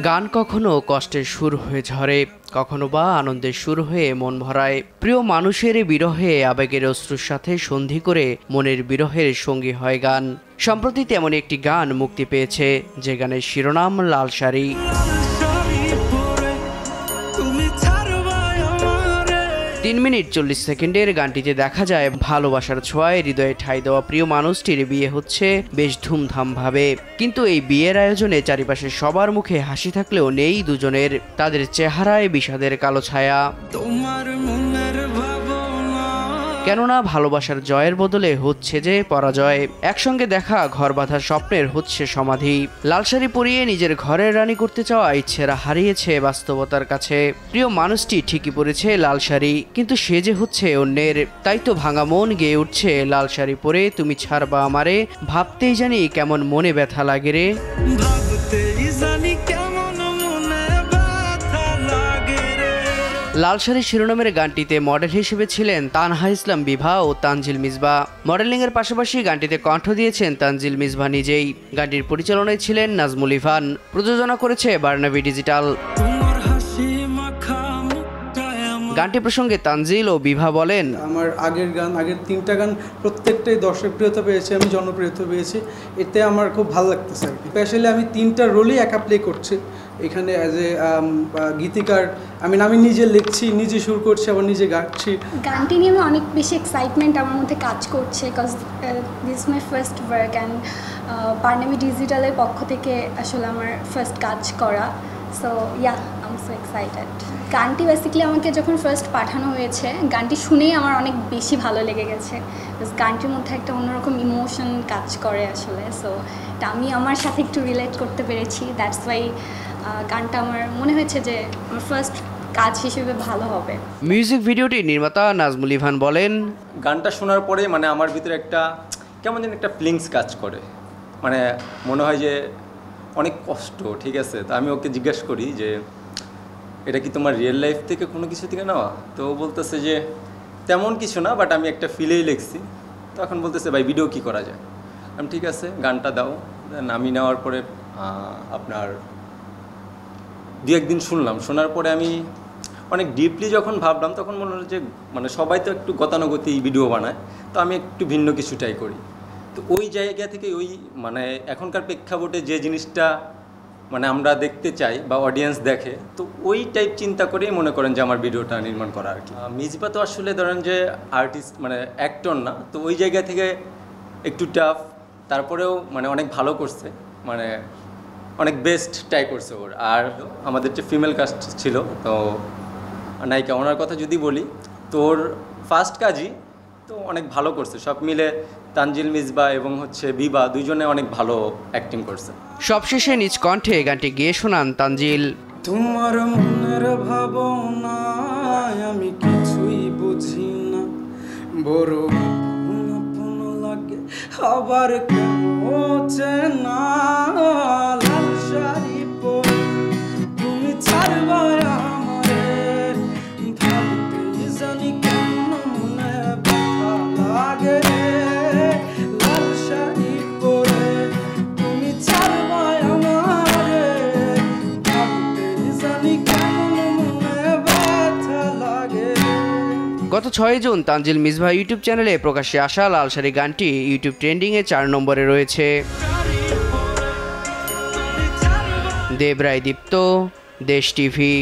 গান কখনো কষ্টের সুর হয়ে ঝরে, কখনো বা আনন্দের সুর হয়ে মন ভরায়। প্রিয় মানুষের বিরহে আবেগের অশ্রুর সাথে সন্ধি করে মনের বিরহের সঙ্গী হয় গান। সম্প্রতি তেমন একটি গান মুক্তি পেয়েছে, যে গানের শিরোনাম লাল শাড়ি। 3 মিনিট 40 সেকেন্ডের গানটিতে দেখা যায় ভালোবাসার ছোঁয়ায় হৃদয়ে ঠাঁই দেওয়া প্রিয় মানুষটির বিয়ে হচ্ছে বেশ ধুমধাম ভাবে। কিন্তু এই বিয়ের আয়োজনে চারিপাশে সবার মুখে হাসি থাকলেও নেই দুজনের, তাদের চেহারায় বিষাদের কালো ছায়া। কেননা ভালোবাসার জয়ের বদলে হচ্ছে যে পরাজয়। একসঙ্গে দেখা ঘর বাঁধার স্বপ্নের হচ্ছে সমাধি। লাল শাড়ি পরিয়ে নিজের ঘরের রানী করতে চাওয়া ইচ্ছেরা হারিয়েছে বাস্তবতার কাছে। প্রিয় মানুষটি ঠিকই পরেছে লাল শাড়ি, কিন্তু সে যে হচ্ছে অন্যের। তাই তো ভাঙা মন গেয়ে উঠছে লাল শাড়ি পরে তুমি ছাড়বা আমারে, ভাবতেই জানি কেমন মনে ব্যথা লাগে রে। লাল শাড়ি শিরোনামের গানটিতে মডেল হিসেবে ছিলেন তানহা ইসলাম বিভা ও তানজিল মিসবা। মডেলিংয়ের পাশাপাশি গানটিতে কণ্ঠ দিয়েছেন তানজিল মিসবা নিজেই। গানটির পরিচালনায় ছিলেন নাজমুল ইভান, প্রযোজনা করেছে বার্নাবি ডিজিটাল। গানটি প্রসঙ্গে তানজিল ও বিভা বলেন, আমার আগের 3টা গান প্রত্যেকটাই দর্শকপ্রিয়তা পেয়েছে, আমি জনপ্রিয়তা পেয়েছি, এতে আমার খুব ভালো লাগতেছে। স্পেশালি আমি 3টা রোলই একা প্লে করছি এখানে অ্যাজ এ গীতিকার। আমি নিজে লিখছি, নিজে সুর করছি, আবার নিজে গাচ্ছি। গানটি নিয়ে আমি অনেক বেশি এক্সাইটমেন্ট আমার মধ্যে কাজ করছে, because this my first work and Burnaby ডিজিটালের পক্ষ থেকে আসলে আমার ফার্স্ট কাজ করা। So yeah I am so excited. গানটি বেসিক্যালি আমাকে যখন ফার্স্ট পাঠানো হয়েছে, গানটি শুনেই আমার অনেক বেশি ভালো লেগে গেছে। গানটির মধ্যে একটা অন্যরকম ইমোশন কাজ করে আসলে। সো এটা আমি আমার সাথে একটু রিলেট করতে পেরেছি, দ্যাটস ওয়াই গানটা আমার মনে হয়েছে যে আমার ফার্স্ট কাজ হিসেবে ভালো হবে। মিউজিক ভিডিওটির নির্মাতা নাজমুল ইভান বলেন, গানটা শোনার পরে মানে আমার ভিতরে একটা কেমন যেন একটা ফিলিংস কাজ করে, মানে মনে হয় যে অনেক কষ্ট, ঠিক আছে। তো আমি ওকে জিজ্ঞাসা করি যে এটা কি তোমার রিয়েল লাইফ থেকে কোনো কিছু থেকে নেওয়া? তো ও বলতেছে যে তেমন কিছু না, বাট আমি একটা ফিলেই লিখছি। তো এখন বলতেছে ভাই ভিডিও কি করা যায়? আমি ঠিক আছে গানটা দাও। দেন আমি নেওয়ার পরে আপনার 2-1 দিন শুনলাম। শোনার পরে আমি অনেক ডিপলি যখন ভাবলাম, তখন মনে হলো যে মানে সবাই তো একটু গতানুগতিক ভিডিও বানায়, তো আমি একটু ভিন্ন কিছু ট্রাই করি। তো ওই জায়গা থেকে ওই মানে এখনকার প্রেক্ষাপটে যে জিনিসটা মানে আমরা দেখতে চাই বা অডিয়েন্স দেখে, তো ওই টাইপ চিন্তা করেই মনে করেন যে আমার ভিডিওটা নির্মাণ করা আর কি। মিসবা তো আসলে ধরেন যে আর্টিস্ট মানে অ্যাক্টর না, তো ওই জায়গা থেকে একটু টাফ, তারপরেও মানে অনেক ভালো করছে, মানে অনেক বেস্ট ট্রাই করছে ওর। আর আমাদের যে ফিমেল কাস্ট ছিল, তো নায়িকা, ওনার কথা যদি বলি, তো ওর ফার্স্ট কাজই তো অনেক ভালো করছে। সব মিলে তানজিল মিসবা এবং বিভা দুইজনে অনেক ভালো অ্যাক্টিং করছে। সবশেষে নিজ কণ্ঠে গানটি গেয়ে শোনান তানজিল। তোমার মনের ভাবনায় আমি কিছুই বুঝি না, বড় আপন লাগে আবার কেন না। লাল শাড়ি পরে তুমি ছাড়বা আমারে, ভাবতে জানি কেন মনে ব্যথা লাগে রে। লাল শাড়ি পরে তুমি ছাড়বা আমারে, ভাবতে জানি কেন মনে ব্যথা লাগে। গত 6 জুন তানজিল মিসবা ইউটিউব চ্যানেলে প্রকাশ্যে আসা লাল শাড়ি গানটি ইউটিউব ট্রেন্ডিংয়ে 4 নম্বরে রয়েছে। দেবরায় দীপ্ত, দেশ টিভি।